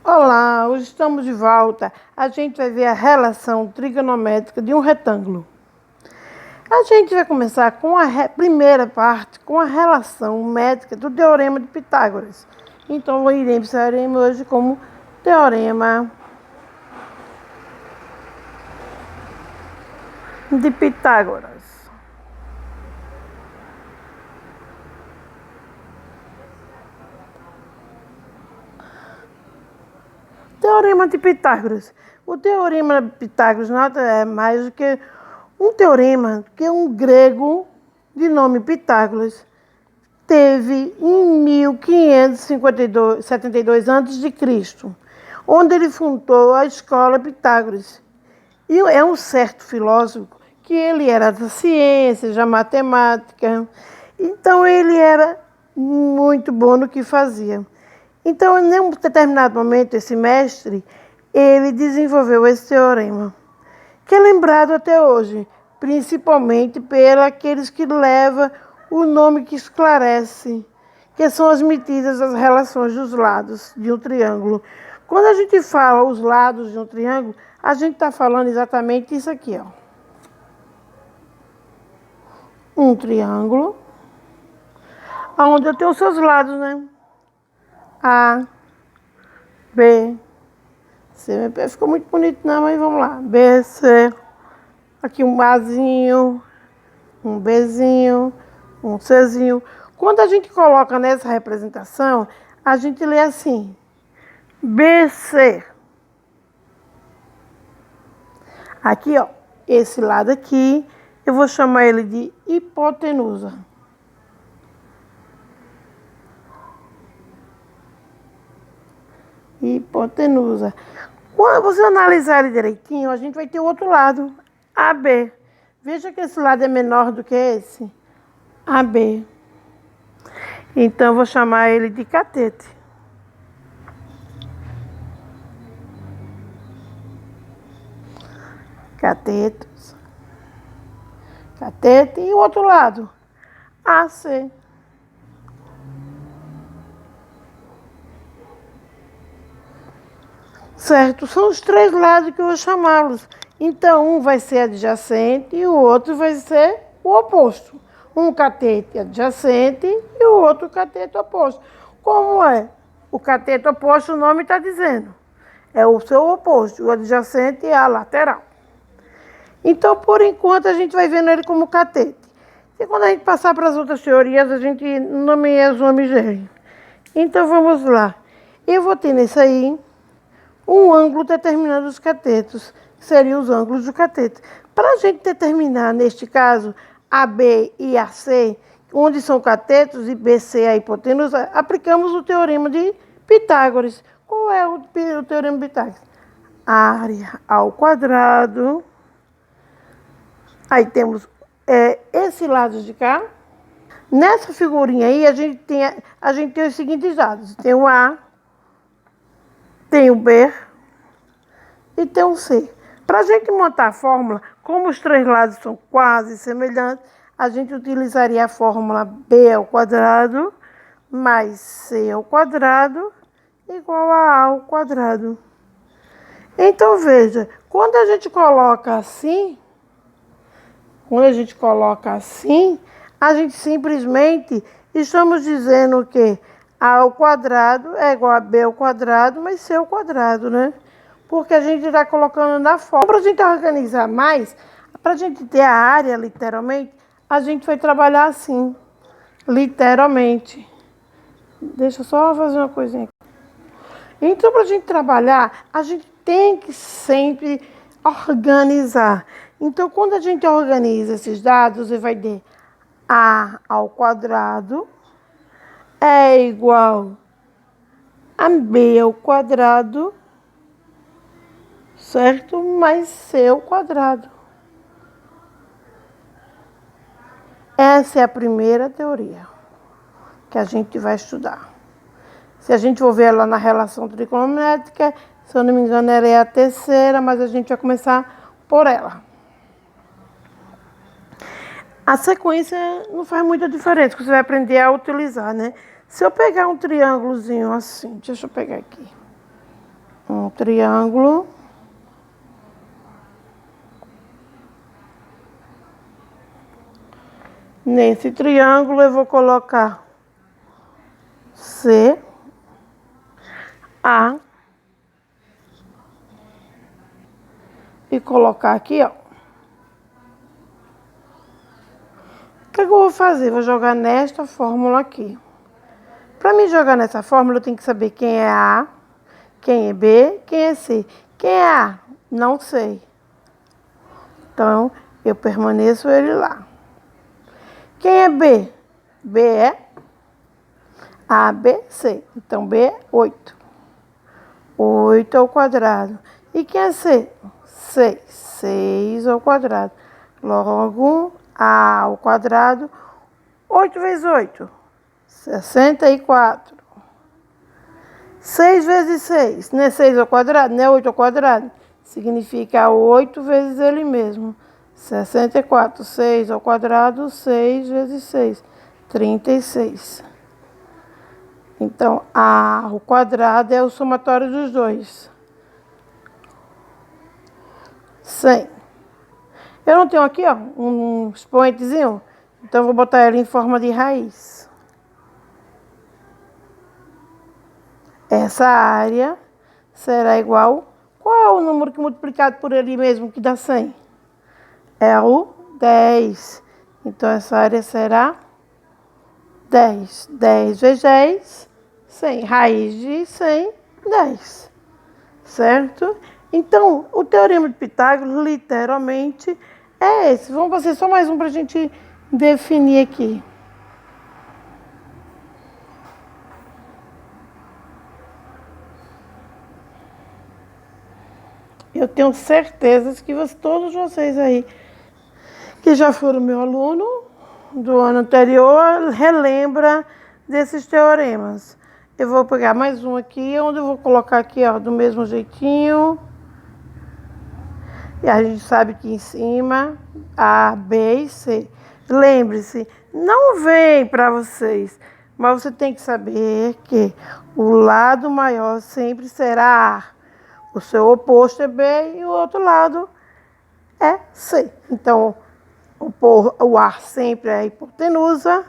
Olá, hoje estamos de volta. A gente vai ver a relação trigonométrica de um retângulo. A gente vai começar com a primeira parte, com a relação métrica do Teorema de Pitágoras. Então, iremos hoje como Teorema de Pitágoras. Teorema de Pitágoras. O Teorema de Pitágoras nada é mais do que um teorema que um grego de nome Pitágoras teve em 1572 a.C., onde ele fundou a escola Pitágoras. E é um certo filósofo que ele era da ciência, da matemática, então ele era muito bom no que fazia. Então, em um determinado momento, esse mestre, ele desenvolveu esse teorema, que é lembrado até hoje, principalmente pelos que levam o nome que esclarece, que são as medidas das relações dos lados de um triângulo. Quando a gente fala os lados de um triângulo, a gente está falando exatamente isso aqui, ó. Um triângulo, onde eu tenho os seus lados, né? A, B, C. Meu pé ficou muito bonito não, mas vamos lá. B, C. Aqui um Azinho, um Bzinho, um Czinho. Quando a gente coloca nessa representação, a gente lê assim. BC. Aqui, ó, esse lado aqui, eu vou chamar ele de hipotenusa. Hipotenusa. Quando você analisar ele direitinho, a gente vai ter o outro lado, AB. Veja que esse lado é menor do que esse. AB. Então, eu vou chamar ele de catete. Catetos. Catete. E o outro lado, AC. Certo? São os três lados que eu vou chamá-los. Então, um vai ser adjacente e o outro vai ser o oposto. Um catete adjacente e o outro catete oposto. Como é? O catete oposto, o nome está dizendo. É o seu oposto. O adjacente é a lateral. Então, por enquanto, a gente vai vendo ele como catete. E quando a gente passar para as outras teorias, a gente nomeia os nomes dele. Então, vamos lá. Eu vou ter nesse aí um ângulo determinando os catetos, que seriam os ângulos do cateto. Para a gente determinar, neste caso, AB e AC, onde são catetos e BC a hipotenusa, aplicamos o teorema de Pitágoras. Qual é o teorema de Pitágoras? Área ao quadrado. Aí temos esse lado de cá. Nessa figurinha aí, a gente tem os seguintes dados. Tem o A, tem o B e tem o C. Para a gente montar a fórmula, como os três lados são quase semelhantes, a gente utilizaria a fórmula B ao quadrado mais C ao quadrado igual a A ao quadrado. Então, veja, quando a gente coloca assim, a gente simplesmente estamos dizendo que A ao quadrado é igual a B ao quadrado, mais C ao quadrado, né? Porque a gente está colocando na forma. Para a gente organizar mais, para a gente ter a área, literalmente, a gente vai trabalhar assim, literalmente. Deixa eu só fazer uma coisinha aqui. Então, para a gente trabalhar, a gente tem que sempre organizar. Então, quando a gente organiza esses dados, você vai ter A ao quadrado é igual a B ao quadrado, certo? Mais C ao quadrado. Essa é a primeira teoria que a gente vai estudar. Se a gente for ver ela na relação trigonométrica, se eu não me engano, ela é a terceira, mas a gente vai começar por ela. A sequência não faz muita diferença, você vai aprender a utilizar, né? Se eu pegar um triângulozinho assim, deixa eu pegar aqui. um triângulo. Nesse triângulo eu vou colocar C, A e colocar aqui, ó. O que eu vou fazer? Vou jogar nesta fórmula aqui. Para mim jogar nessa fórmula, eu tenho que saber quem é A, quem é B, quem é C. Quem é A? Não sei. Então, eu permaneço ele lá. Quem é B? B é A, B, C. Então, B é 8. 8 ao quadrado. E quem é C? 6. 6 ao quadrado. Logo, A ao quadrado. 8 vezes 8. 64. 6 vezes 6. Não é 6 ao quadrado? Não é 8 ao quadrado? Significa 8 vezes ele mesmo. 64. 6 ao quadrado. 6 vezes 6. 36. Então, A ao quadrado é o somatório dos dois. 100. Eu não tenho aqui, ó, um expoentezinho? Então, eu vou botar ele em forma de raiz. Essa área será igual... Qual é o número que multiplicado por ele mesmo que dá 100? É o 10. Então, essa área será 10. 10 vezes 10, 100. Raiz de 100, 10. Certo? Então, o teorema de Pitágoras, literalmente, é esse. Vamos fazer só mais um para a gente definir aqui. Eu tenho certeza que todos vocês aí, que já foram meu aluno do ano anterior, relembra desses teoremas. Eu vou pegar mais um aqui, onde eu vou colocar aqui, ó, do mesmo jeitinho. E a gente sabe que em cima, A, B e C. Lembre-se, não vem para vocês, mas você tem que saber que o lado maior sempre será A. O seu oposto é B e o outro lado é C. Então, o A sempre é a hipotenusa.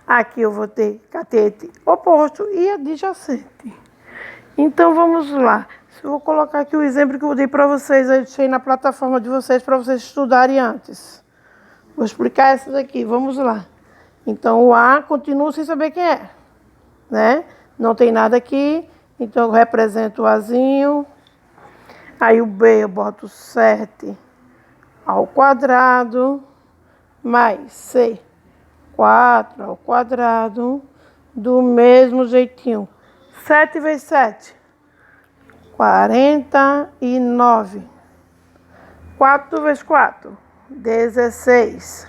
Aqui eu vou ter catete oposto e adjacente. Então, vamos lá. Eu vou colocar aqui o exemplo que eu dei para vocês. Eu deixei na plataforma de vocês para vocês estudarem antes. Vou explicar essa daqui. Vamos lá. Então, o A continua sem saber quem é, né? Não tem nada aqui. Então, eu represento o Azinho. Aí, o B eu boto 7 ao quadrado. Mais C, 4 ao quadrado. Do mesmo jeitinho. 7 vezes 7. 49. 4 vezes 4, 16.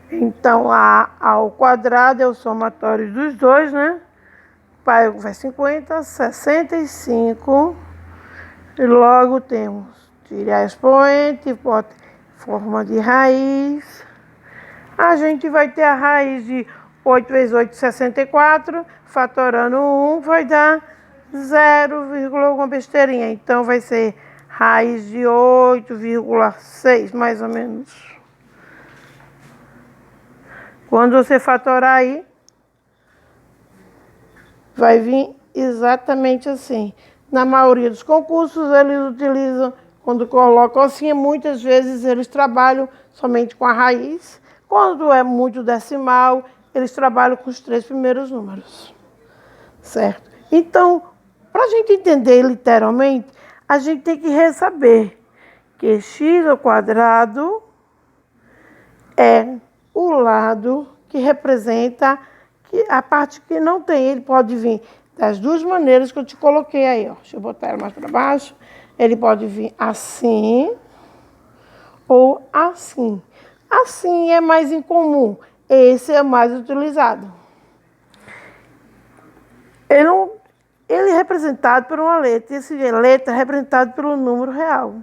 Então, A ao quadrado é o somatório dos dois, né? Pai vai 50, 65. E logo temos, tirar expoente, bota forma de raiz. A gente vai ter a raiz de 8 vezes 8, 64. Fatorando 1 vai dar 0, alguma besteirinha. Então, vai ser raiz de 8,6, mais ou menos. Quando você fatorar aí, vai vir exatamente assim. Na maioria dos concursos, eles utilizam, quando colocam assim, muitas vezes eles trabalham somente com a raiz. Quando é muito decimal, eles trabalham com os 3 primeiros números. Certo? Então, para a gente entender literalmente, a gente tem que saber que x ao quadrado é o lado que representa a parte que não tem. Ele pode vir das duas maneiras que eu te coloquei aí, ó. Deixa eu botar ela mais para baixo. Ele pode vir assim ou assim. Assim é mais incomum. Esse é mais utilizado. Ele é representado por uma letra. Esse letra é representado pelo número real,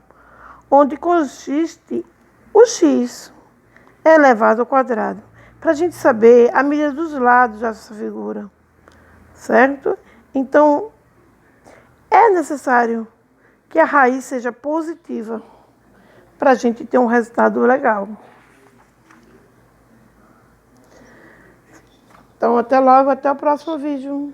onde consiste o x elevado ao quadrado. Para a gente saber a medida dos lados dessa figura. Certo? Então, é necessário que a raiz seja positiva para a gente ter um resultado legal. Então, até logo, até o próximo vídeo.